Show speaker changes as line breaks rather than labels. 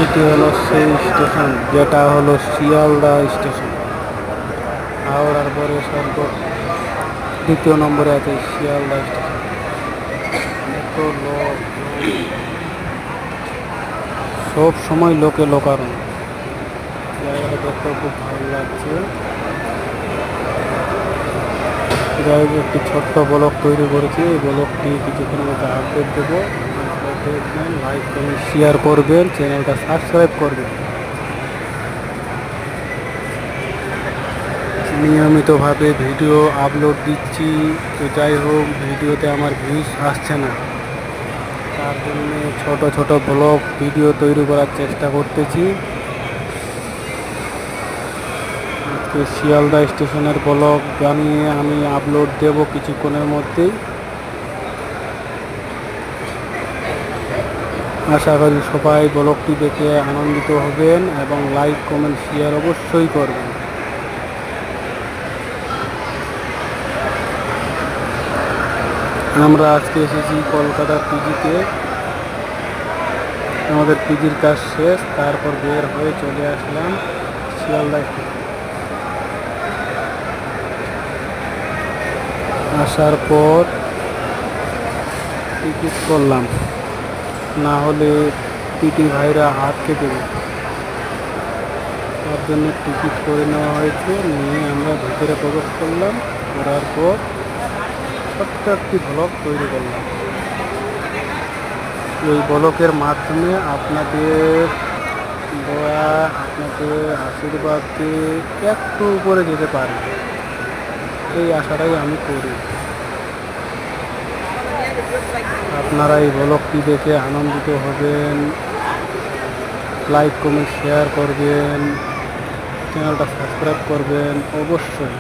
এটি হলো সেই স্টেশন যেটা হলো শিয়ালদা স্টেশন। হাওড়ার পরে দ্বিতীয় নম্বরে আছে শিয়ালদা স্টেশন। এত লোক, সব সময় লোকে লোকারণ্য। জায়গাটা দেখতেও খুব ভালো লাগছে। যাই হোক, একটি ছোট্ট ব্লগ তৈরি করেছি। এই ব্লগটি কিছুক্ষণের মধ্যে আপডেট দেবো। দেখবেন, লাইক করবেন, শেয়ার করবেন, চ্যানেলটা সাবস্ক্রাইব করবেন। নিয়মিতভাবে ভিডিও আপলোড দিচ্ছি, তো যাই হোক ভিডিওতে আমার ভিউজ আসছে না, তার জন্য ছোট ছোট ব্লগ ভিডিও তৈরি করার চেষ্টা করতেছি। আজকে শিয়ালদা স্টেশনের ব্লগ বানিয়ে আমি আপলোড দেব কিছুক্ষণের মধ্যেই। আশা করি সবাই ব্লগটি দেখে আনন্দিত হবেন এবং লাইক কমেন্ট শেয়ার অবশ্যই করবেন। আমরা আজকে এসেছি কলকাতা পিজিতে। আমাদের পিজির কাজ শেষ, তারপর বের হয়ে চলে আসলাম শিয়ালদা। আসার পর টিকিট করলাম, না হলে পিটি ভাইরা আটকে দেবে। তার জন্য টিকিট করে নেওয়া হয়েছে, নিয়ে আমরা ভিতরে প্রবেশ করলাম। করার পর ছোট্ট একটি ব্লগ তৈরি করলাম। এই ব্লগের মাধ্যমে আপনাদের দয়া, আপনাদের আশীর্বাদে একটু উপরে যেতে পারি, এই আশাটাই আমি করি। আপনারা এই ব্লগটি দেখে আনন্দিত হবেন, লাইক কমেন্ট শেয়ার করবেন, চ্যানেলটা সাবস্ক্রাইব করবেন অবশ্যই।